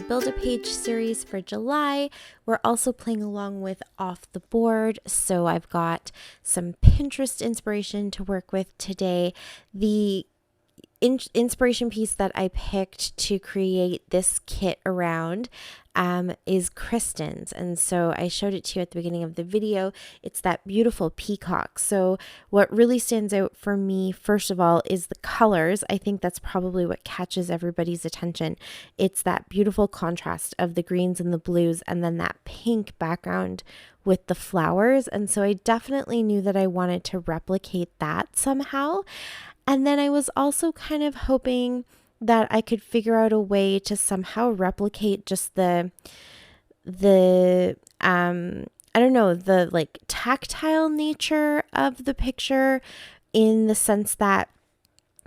Build-A-Page series for July. We're also playing along with Off the Board, so I've got some Pinterest inspiration to work with today. The inspiration piece that I picked to create this kit around is Kristen's, and so I showed it to you at the beginning of the video. It's that beautiful peacock. So what really stands out for me, first of all, is the colors. I think that's probably what catches everybody's attention. It's that beautiful contrast of the greens and the blues, and then that pink background with the flowers. And so I definitely knew that I wanted to replicate that somehow. And then I was also kind of hoping that I could figure out a way to somehow replicate just the I don't know, the like tactile nature of the picture, in the sense that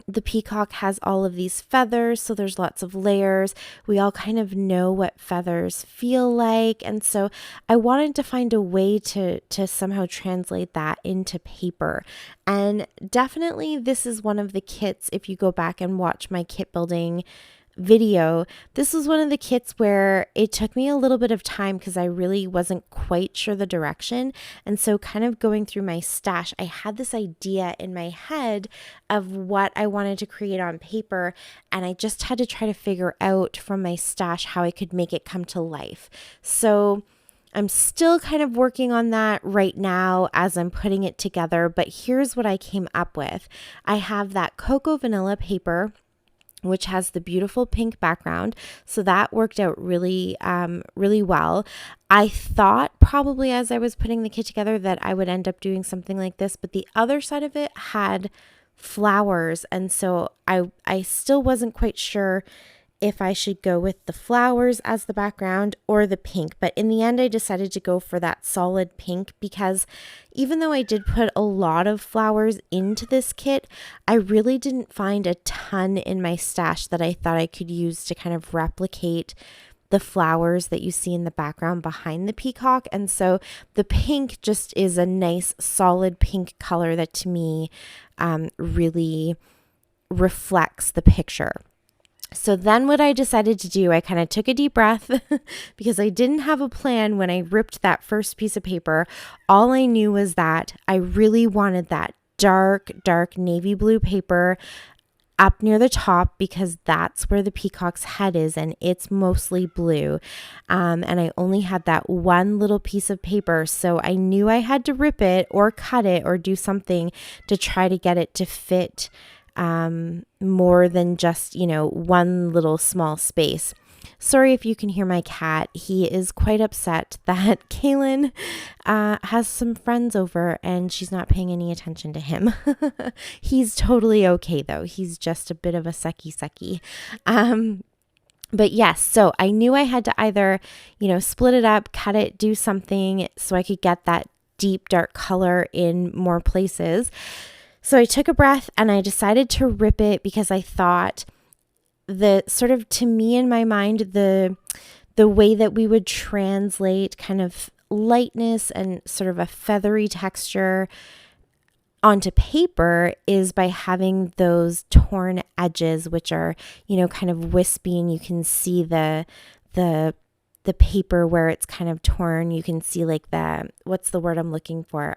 the peacock has all of these feathers, so there's lots of layers. We all kind of know what feathers feel like, and so I wanted to find a way to somehow translate that into paper. And definitely this is one of the kits, if you go back and watch my kit building video, this was one of the kits where it took me a little bit of time because I really wasn't quite sure the direction. And so kind of going through my stash, I had this idea in my head of what I wanted to create on paper, and I just had to try to figure out from my stash how I could make it come to life. So I'm still kind of working on that right now as I'm putting it together, but here's what I came up with. I have that cocoa vanilla paper, which has the beautiful pink background. So that worked out really well. I thought probably as I was putting the kit together that I would end up doing something like this, but the other side of it had flowers. And so I still wasn't quite sure if I should go with the flowers as the background or the pink. But in the end, I decided to go for that solid pink, because even though I did put a lot of flowers into this kit, I really didn't find a ton in my stash that I thought I could use to kind of replicate the flowers that you see in the background behind the peacock. And so the pink just is a nice solid pink color that to me really reflects the picture. So then what I decided to do, I kind of took a deep breath because I didn't have a plan when I ripped that first piece of paper. All I knew was that I really wanted that dark navy blue paper up near the top, because that's where the peacock's head is, and it's mostly blue. And I only had that one little piece of paper, so I knew I had to rip it or cut it or do something to try to get it to fit more than just, one little small space. Sorry if you can hear my cat. He is quite upset that Kaylin has some friends over and she's not paying any attention to him. He's totally okay though. He's just a bit of a sucky. But yes, so I knew I had to either, split it up, cut it, do something so I could get that deep dark color in more places. So I took a breath and I decided to rip it, because I thought the sort of, to me in my mind, the way that we would translate kind of lightness and sort of a feathery texture onto paper is by having those torn edges, which are, kind of wispy, and you can see the paper where it's kind of torn. You can see like what's the word I'm looking for?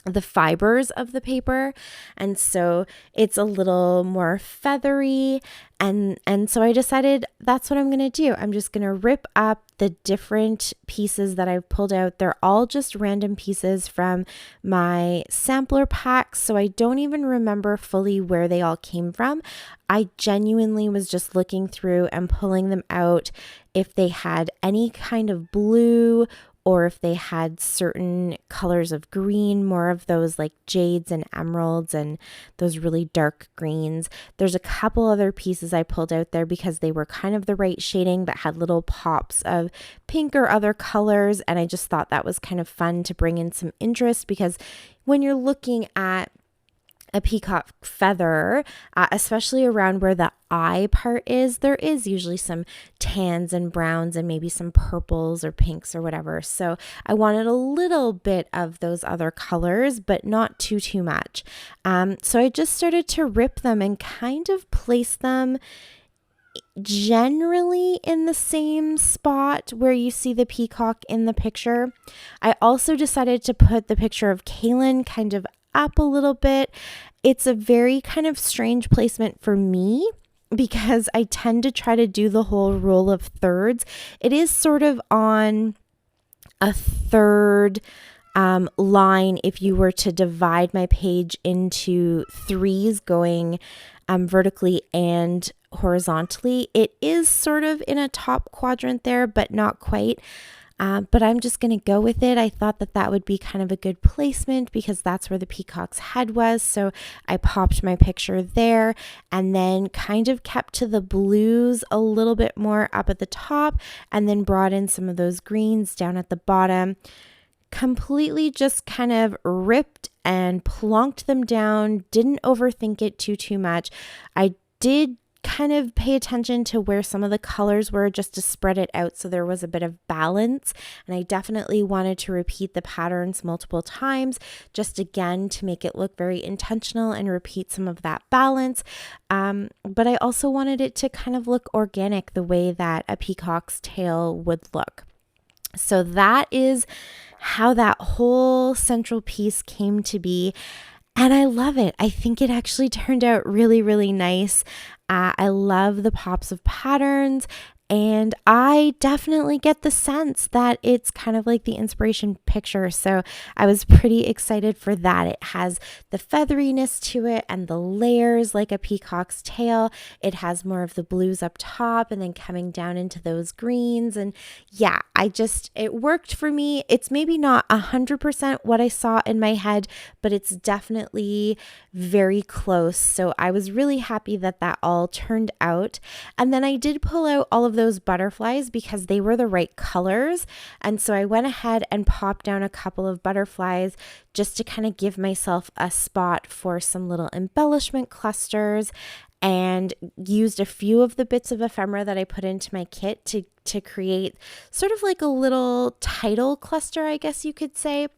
The fibers of the paper, and so it's a little more feathery, and so I decided that's what I'm going to do. I'm just going to rip up the different pieces that I've pulled out. They're all just random pieces from my sampler packs, so I don't even remember fully where they all came from. I genuinely was just looking through and pulling them out if they had any kind of blue, or if they had certain colors of green, more of those like jades and emeralds and those really dark greens. There's a couple other pieces I pulled out there because they were kind of the right shading but had little pops of pink or other colors. And I just thought that was kind of fun to bring in some interest, because when you're looking at a peacock feather, especially around where the eye part is, there is usually some tans and browns and maybe some purples or pinks or whatever. So I wanted a little bit of those other colors, but not too much. So I just started to rip them and kind of place them generally in the same spot where you see the peacock in the picture. I also decided to put the picture of Kaylin kind of up a little bit. It's a very kind of strange placement for me because I tend to try to do the whole rule of thirds. It is sort of on a third line if you were to divide my page into threes going vertically and horizontally. It is sort of in a top quadrant there, but not quite. But I'm just going to go with it. I thought that that would be kind of a good placement because that's where the peacock's head was. So I popped my picture there and then kind of kept to the blues a little bit more up at the top and then brought in some of those greens down at the bottom. Completely just kind of ripped and plonked them down. Didn't overthink it too much. I did kind of pay attention to where some of the colors were just to spread it out so there was a bit of balance, and I definitely wanted to repeat the patterns multiple times just again to make it look very intentional and repeat some of that balance, but I also wanted it to kind of look organic the way that a peacock's tail would look. So that is how that whole central piece came to be. And I love it. I think it actually turned out really, really nice. I love the pops of patterns. And I definitely get the sense that it's kind of like the inspiration picture. So I was pretty excited for that. It has the featheriness to it and the layers like a peacock's tail. It has more of the blues up top and then coming down into those greens. And yeah, it worked for me. It's maybe not 100% what I saw in my head, but it's definitely very close. So I was really happy that that all turned out. And then I did pull out all of those butterflies because they were the right colors. And so I went ahead and popped down a couple of butterflies just to kind of give myself a spot for some little embellishment clusters, and used a few of the bits of ephemera that I put into my kit to create sort of like a little title cluster, I guess you could say.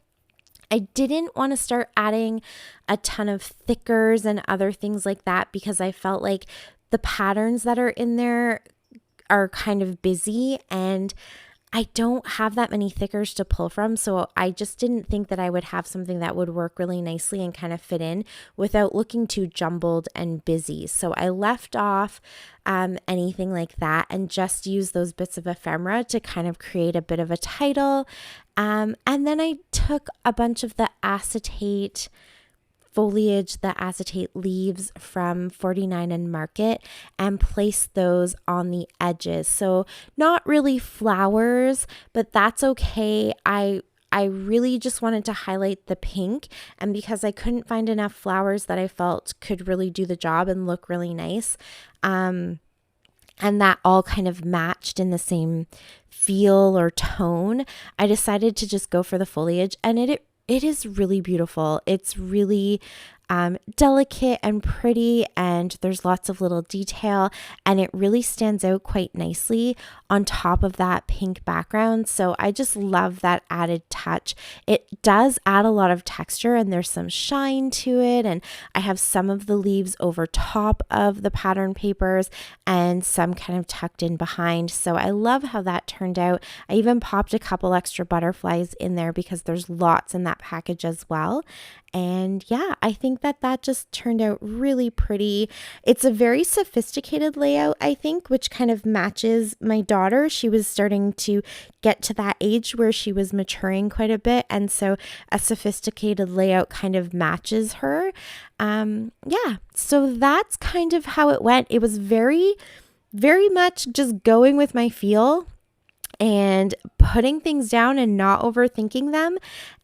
I didn't want to start adding a ton of thickers and other things like that because I felt like the patterns that are in there are kind of busy and I don't have that many thickers to pull from. So I just didn't think that I would have something that would work really nicely and kind of fit in without looking too jumbled and busy. So I left off anything like that and just used those bits of ephemera to kind of create a bit of a title. And then I took a bunch of the acetate foliage, the acetate leaves from 49 and Market, and place those on the edges. So not really flowers, but that's okay. I really just wanted to highlight the pink, and because I couldn't find enough flowers that I felt could really do the job and look really nice, and that all kind of matched in the same feel or tone, I decided to just go for the foliage, and it is really beautiful. It's really delicate and pretty, and there's lots of little detail, and it really stands out quite nicely on top of that pink background. So I just love that added touch. It does add a lot of texture and there's some shine to it, and I have some of the leaves over top of the pattern papers and some kind of tucked in behind. So I love how that turned out. I even popped a couple extra butterflies in there because there's lots in that package as well. And yeah, I think that just turned out really pretty. It's a very sophisticated layout, I think, which kind of matches my daughter. She was starting to get to that age where she was maturing quite a bit. And so a sophisticated layout kind of matches her. Yeah, so that's kind of how it went. It was very, very much just going with my feel and putting things down and not overthinking them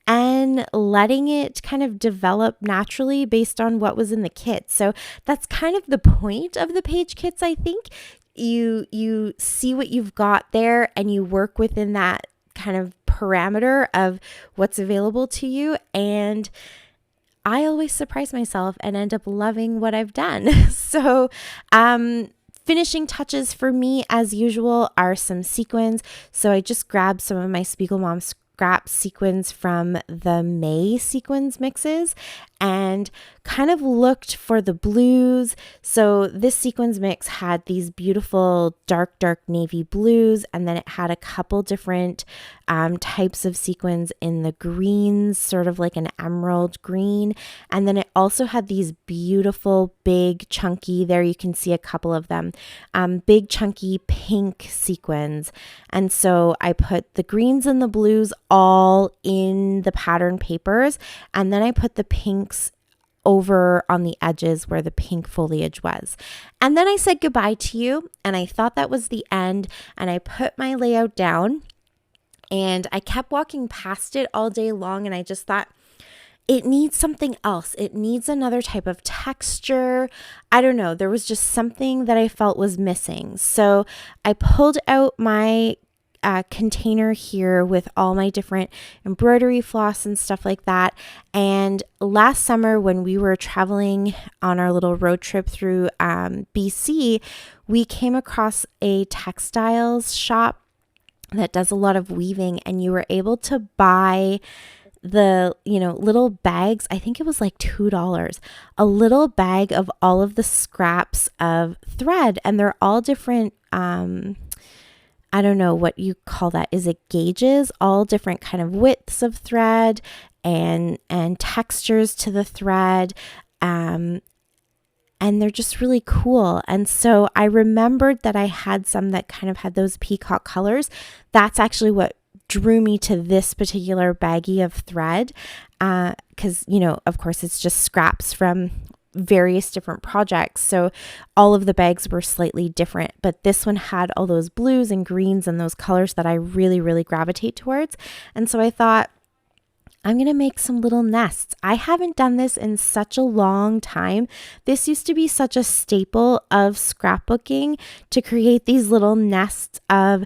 and letting it kind of develop naturally based on what was in the kit. So that's kind of the point of the page kits, I think. You see what you've got there and you work within that kind of parameter of what's available to you. And I always surprise myself and end up loving what I've done. So, finishing touches for me, as usual, are some sequins. So I just grabbed some of my Spiegel Mom scrap sequins from the May sequins mixes and kind of looked for the blues. So this sequins mix had these beautiful dark navy blues, and then it had a couple different types of sequins in the greens, sort of like an emerald green. And then it also had these beautiful big chunky, there you can see a couple of them, big chunky pink sequins. And so I put the greens and the blues all in the pattern papers, and then I put the pinks over on the edges where the pink foliage was. And then I said goodbye to you, and I thought that was the end, and I put my layout down, and I kept walking past it all day long, and I just thought, it needs something else. It needs another type of texture. I don't know. There was just something that I felt was missing. So I pulled out my container here with all my different embroidery floss and stuff like that. And last summer, when we were traveling on our little road trip through BC, we came across a textiles shop that does a lot of weaving, and you were able to buy the, little bags. I think it was like $2, a little bag of all of the scraps of thread, and they're all different, I don't know what you call that. Is it gauges? All different kind of widths of thread and textures to the thread. And they're just really cool. And so I remembered that I had some that kind of had those peacock colors. That's actually what drew me to this particular baggie of thread. Because, of course, it's just scraps from various different projects. So all of the bags were slightly different, but this one had all those blues and greens and those colors that I really, really gravitate towards. And so I thought, I'm going to make some little nests. I haven't done this in such a long time. This used to be such a staple of scrapbooking, to create these little nests of